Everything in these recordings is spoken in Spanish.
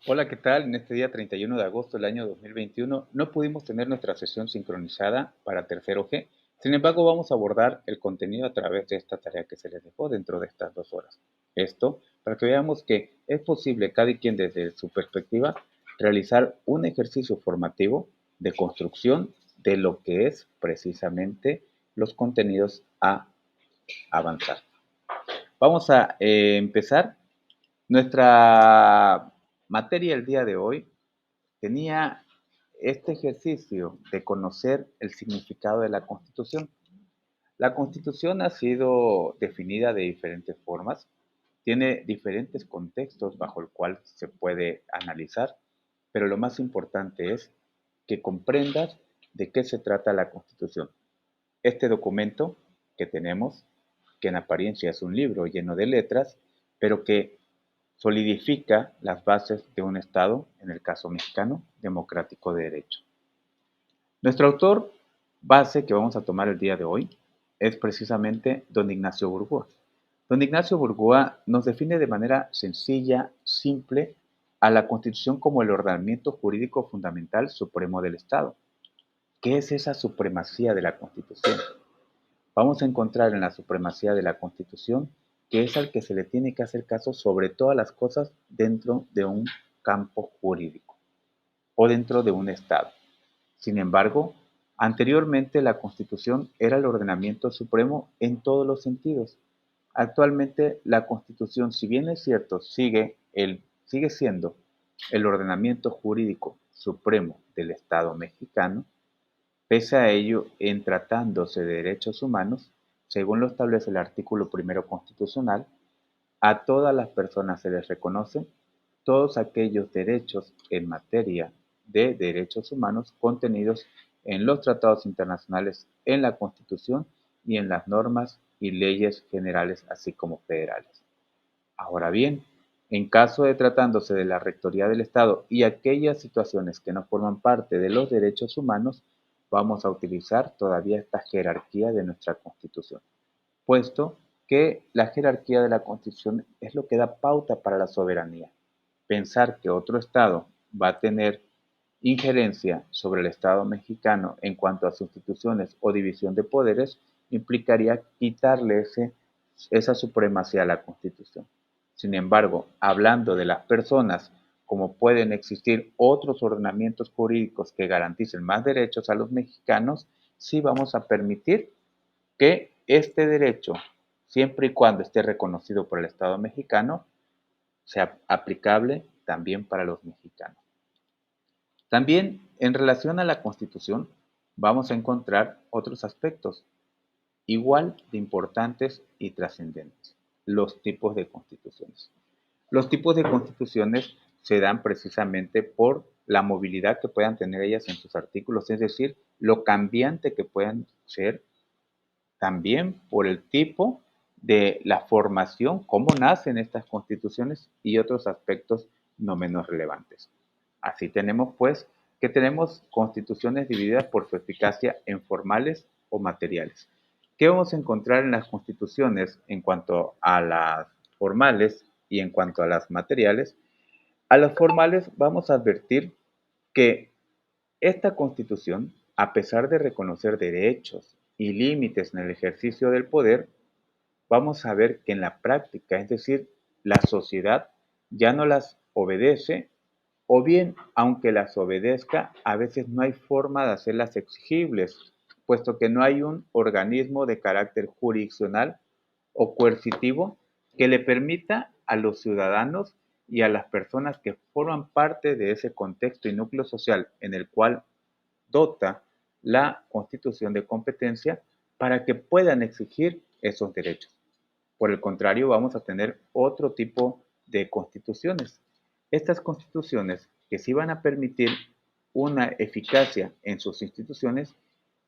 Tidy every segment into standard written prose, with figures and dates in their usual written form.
Hola, ¿qué tal? En este día 31 de agosto del año 2021 no pudimos tener nuestra sesión sincronizada para tercero G. Sin embargo, vamos a abordar el contenido a través de esta tarea que se les dejó dentro de estas 2 horas. Esto para que veamos que es posible cada quien desde su perspectiva realizar un ejercicio formativo de construcción de lo que es precisamente los contenidos a avanzar. Vamos a empezar. Nuestra materia el día de hoy tenía este ejercicio de conocer el significado de la Constitución. La Constitución ha sido definida de diferentes formas, tiene diferentes contextos bajo el cual se puede analizar, pero lo más importante es que comprendas de qué se trata la Constitución. Este documento que tenemos, que en apariencia es un libro lleno de letras, pero que solidifica las bases de un Estado, en el caso mexicano, democrático de derecho. Nuestro autor base que vamos a tomar el día de hoy es precisamente don Ignacio Burgoa. Don Ignacio Burgoa nos define de manera sencilla, simple, a la Constitución como el ordenamiento jurídico fundamental supremo del Estado. ¿Qué es esa supremacía de la Constitución? Vamos a encontrar en la supremacía de la Constitución que es al que se le tiene que hacer caso sobre todas las cosas dentro de un campo jurídico o dentro de un Estado. Sin embargo, anteriormente la Constitución era el ordenamiento supremo en todos los sentidos. Actualmente la Constitución, si bien es cierto, sigue siendo el ordenamiento jurídico supremo del Estado mexicano. Pese a ello, en tratándose de derechos humanos, según lo establece el artículo primero constitucional, a todas las personas se les reconocen todos aquellos derechos en materia de derechos humanos contenidos en los tratados internacionales, en la Constitución y en las normas y leyes generales, así como federales. Ahora bien, en caso de tratándose de la Rectoría del Estado y aquellas situaciones que no forman parte de los derechos humanos, vamos a utilizar todavía esta jerarquía de nuestra Constitución, puesto que la jerarquía de la Constitución es lo que da pauta para la soberanía. Pensar que otro Estado va a tener injerencia sobre el Estado mexicano en cuanto a sus instituciones o división de poderes implicaría quitarle esa supremacía a la Constitución. Sin embargo, hablando de las personas, como pueden existir otros ordenamientos jurídicos que garanticen más derechos a los mexicanos, sí vamos a permitir que este derecho, siempre y cuando esté reconocido por el Estado mexicano, sea aplicable también para los mexicanos. También en relación a la Constitución vamos a encontrar otros aspectos igual de importantes y trascendentes, los tipos de constituciones. Los tipos de constituciones se dan precisamente por la movilidad que puedan tener ellas en sus artículos, es decir, lo cambiante que puedan ser, también por el tipo de la formación, cómo nacen estas constituciones y otros aspectos no menos relevantes. Así tenemos pues que tenemos constituciones divididas por su eficacia en formales o materiales. ¿Qué vamos a encontrar en las constituciones en cuanto a las formales y en cuanto a las materiales? A las formales vamos a advertir que esta Constitución, a pesar de reconocer derechos y límites en el ejercicio del poder, vamos a ver que en la práctica, es decir, la sociedad ya no las obedece, o bien, aunque las obedezca, a veces no hay forma de hacerlas exigibles, puesto que no hay un organismo de carácter jurisdiccional o coercitivo que le permita a los ciudadanos y a las personas que forman parte de ese contexto y núcleo social en el cual dota la Constitución de competencia para que puedan exigir esos derechos. Por el contrario, vamos a tener otro tipo de constituciones. Estas constituciones que sí van a permitir una eficacia en sus instituciones,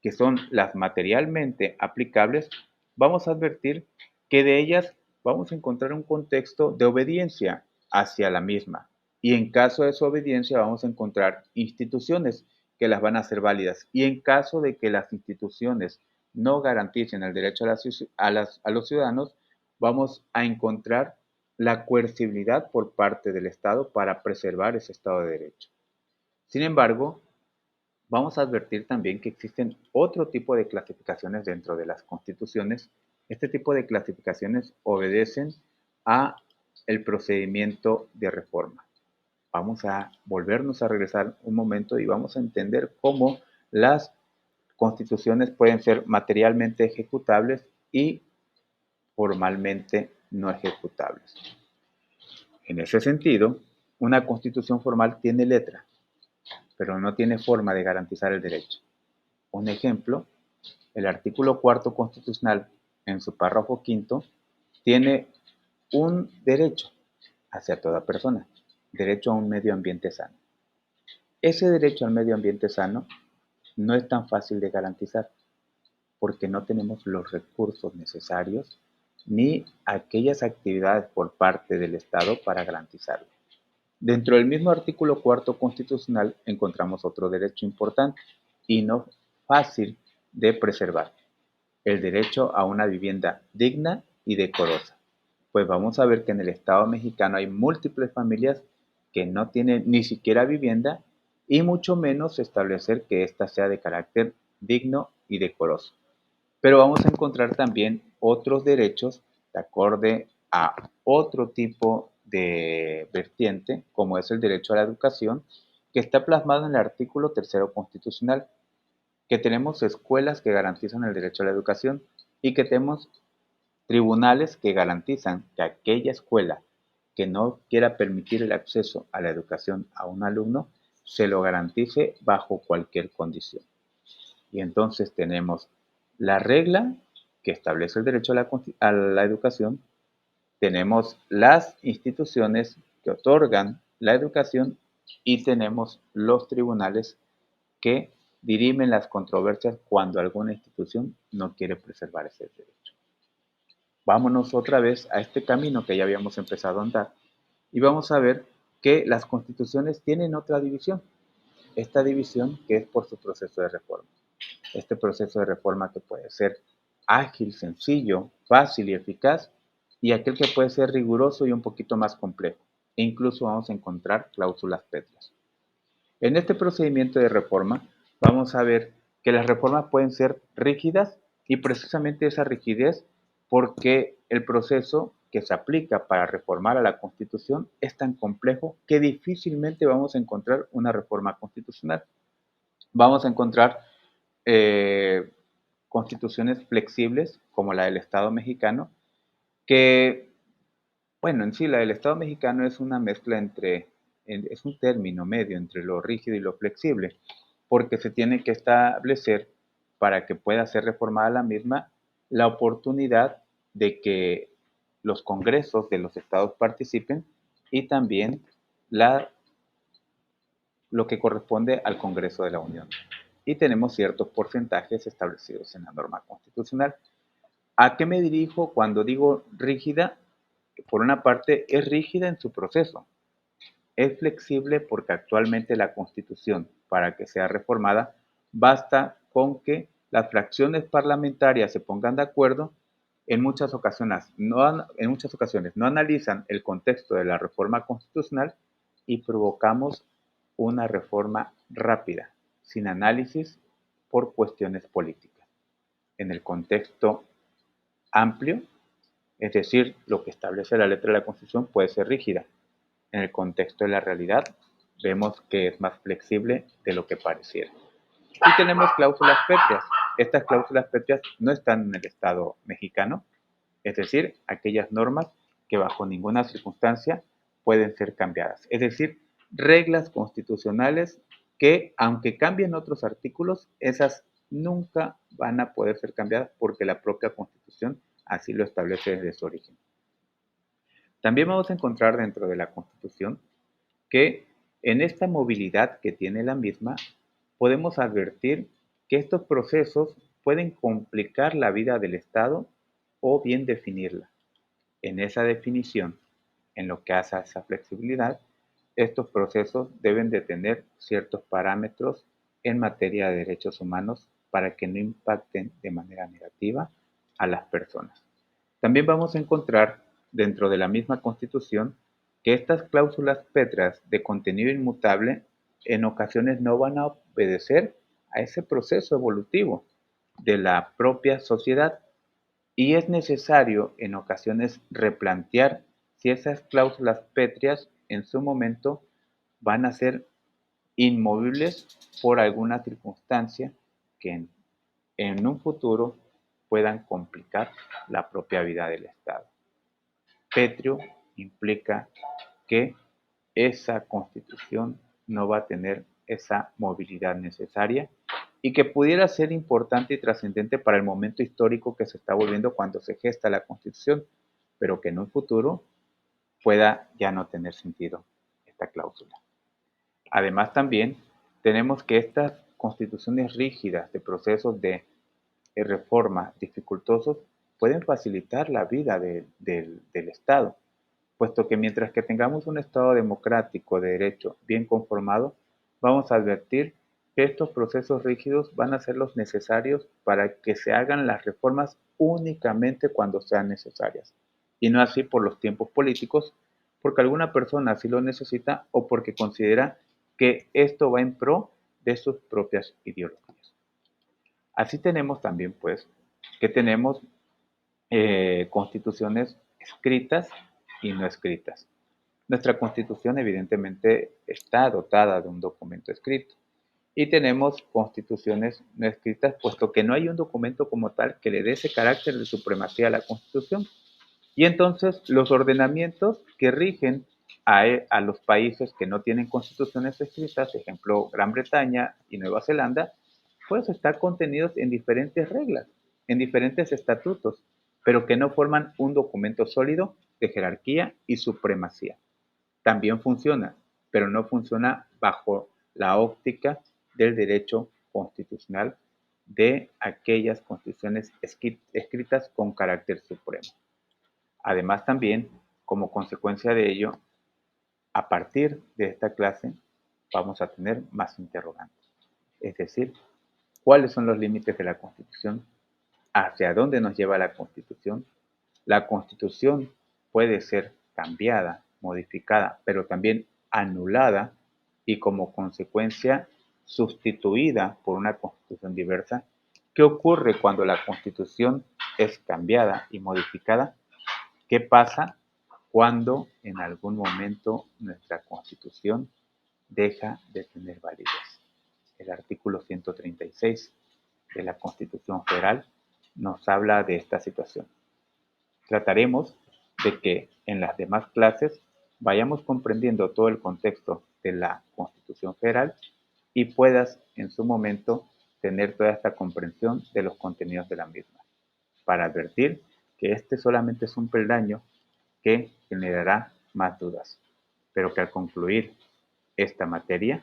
que son las materialmente aplicables, vamos a advertir que de ellas vamos a encontrar un contexto de obediencia hacia la misma. Y en caso de su obediencia vamos a encontrar instituciones que las van a hacer válidas. Y en caso de que las instituciones no garanticen el derecho a los ciudadanos, vamos a encontrar la coercibilidad por parte del Estado para preservar ese Estado de Derecho. Sin embargo, vamos a advertir también que existen otro tipo de clasificaciones dentro de las constituciones. Este tipo de clasificaciones obedecen a el procedimiento de reforma. Vamos a volvernos a regresar un momento y vamos a entender cómo las constituciones pueden ser materialmente ejecutables y formalmente no ejecutables. En ese sentido, una constitución formal tiene letra, pero no tiene forma de garantizar el derecho. Un ejemplo, el artículo cuarto constitucional, en su párrafo quinto, tiene un derecho hacia toda persona, derecho a un medio ambiente sano. Ese derecho al medio ambiente sano no es tan fácil de garantizar porque no tenemos los recursos necesarios ni aquellas actividades por parte del Estado para garantizarlo. Dentro del mismo artículo cuarto constitucional encontramos otro derecho importante y no fácil de preservar, el derecho a una vivienda digna y decorosa. Pues vamos a ver que en el Estado mexicano hay múltiples familias que no tienen ni siquiera vivienda y mucho menos establecer que ésta sea de carácter digno y decoroso. Pero vamos a encontrar también otros derechos de acorde a otro tipo de vertiente, como es el derecho a la educación, que está plasmado en el artículo tercero constitucional, que tenemos escuelas que garantizan el derecho a la educación y que tenemos tribunales que garantizan que aquella escuela que no quiera permitir el acceso a la educación a un alumno, se lo garantice bajo cualquier condición. Y entonces tenemos la regla que establece el derecho a la educación, tenemos las instituciones que otorgan la educación y tenemos los tribunales que dirimen las controversias cuando alguna institución no quiere preservar ese derecho. Vámonos otra vez a este camino que ya habíamos empezado a andar y vamos a ver que las constituciones tienen otra división. Esta división que es por su proceso de reforma. Este proceso de reforma que puede ser ágil, sencillo, fácil y eficaz, y aquel que puede ser riguroso y un poquito más complejo. E incluso vamos a encontrar cláusulas pétreas. En este procedimiento de reforma vamos a ver que las reformas pueden ser rígidas y precisamente esa rigidez porque el proceso que se aplica para reformar a la Constitución es tan complejo que difícilmente vamos a encontrar una reforma constitucional. Vamos a encontrar eh, constituciones flexibles como la del Estado mexicano, que, bueno, en sí la del Estado mexicano es una mezcla es un término medio entre lo rígido y lo flexible, porque se tiene que establecer para que pueda ser reformada la misma la oportunidad de que los congresos de los estados participen y también la lo que corresponde al Congreso de la Unión. Y tenemos ciertos porcentajes establecidos en la norma constitucional. ¿A qué me dirijo cuando digo rígida? Por una parte, es rígida en su proceso. Es flexible porque actualmente la Constitución, para que sea reformada, basta con que las fracciones parlamentarias se pongan de acuerdo. En muchas ocasiones no analizan el contexto de la reforma constitucional y provocamos una reforma rápida, sin análisis por cuestiones políticas. En el contexto amplio, es decir, lo que establece la letra de la Constitución puede ser rígida. En el contexto de la realidad, vemos que es más flexible de lo que pareciera. Y tenemos cláusulas pétreas. Estas cláusulas pétreas no están en el Estado mexicano, es decir, aquellas normas que bajo ninguna circunstancia pueden ser cambiadas. Es decir, reglas constitucionales que, aunque cambien otros artículos, esas nunca van a poder ser cambiadas porque la propia Constitución así lo establece desde su origen. También vamos a encontrar dentro de la Constitución que en esta movilidad que tiene la misma, podemos advertir que estos procesos pueden complicar la vida del Estado o bien definirla. En esa definición, en lo que hace a esa flexibilidad, estos procesos deben de tener ciertos parámetros en materia de derechos humanos para que no impacten de manera negativa a las personas. También vamos a encontrar dentro de la misma Constitución que estas cláusulas pétreas de contenido inmutable en ocasiones no van a obedecer a ese proceso evolutivo de la propia sociedad y es necesario en ocasiones replantear si esas cláusulas pétreas en su momento van a ser inmovibles por alguna circunstancia que en un futuro puedan complicar la propia vida del Estado. Pétreo implica que esa constitución no va a tener esa movilidad necesaria y que pudiera ser importante y trascendente para el momento histórico que se está volviendo cuando se gesta la constitución, pero que en un futuro pueda ya no tener sentido esta cláusula. Además también tenemos que estas constituciones rígidas de procesos de reforma dificultosos pueden facilitar la vida del Estado, puesto que mientras que tengamos un Estado democrático de derecho bien conformado, vamos a advertir que estos procesos rígidos van a ser los necesarios para que se hagan las reformas únicamente cuando sean necesarias, y no así por los tiempos políticos, porque alguna persona así lo necesita o porque considera que esto va en pro de sus propias ideologías. Así tenemos también, pues, que tenemos constituciones escritas y no escritas. Nuestra constitución evidentemente está dotada de un documento escrito y tenemos constituciones no escritas, puesto que no hay un documento como tal que le dé ese carácter de supremacía a la constitución. Y entonces los ordenamientos que rigen a los países que no tienen constituciones escritas, ejemplo Gran Bretaña y Nueva Zelanda, pues están contenidos en diferentes reglas, en diferentes estatutos, pero que no forman un documento sólido de jerarquía y supremacía. También funciona, pero no funciona bajo la óptica del derecho constitucional de aquellas constituciones escritas con carácter supremo. Además también, como consecuencia de ello, a partir de esta clase vamos a tener más interrogantes. Es decir, ¿cuáles son los límites de la Constitución? ¿Hacia dónde nos lleva la Constitución? La Constitución puede ser cambiada, modificada, pero también anulada y como consecuencia sustituida por una Constitución diversa. ¿Qué ocurre cuando la Constitución es cambiada y modificada? ¿Qué pasa cuando en algún momento nuestra Constitución deja de tener validez? El artículo 136 de la Constitución Federal nos habla de esta situación. Trataremos de que en las demás clases vayamos comprendiendo todo el contexto de la Constitución Federal y puedas en su momento tener toda esta comprensión de los contenidos de la misma, para advertir que este solamente es un peldaño que generará más dudas, pero que al concluir esta materia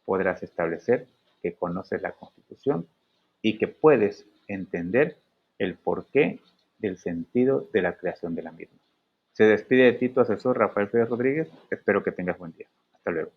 podrás establecer que conoces la Constitución y que puedes entender el porqué del sentido de la creación de la misma. Se despide de ti tu asesor Rafael Pérez Rodríguez. Espero que tengas buen día. Hasta luego.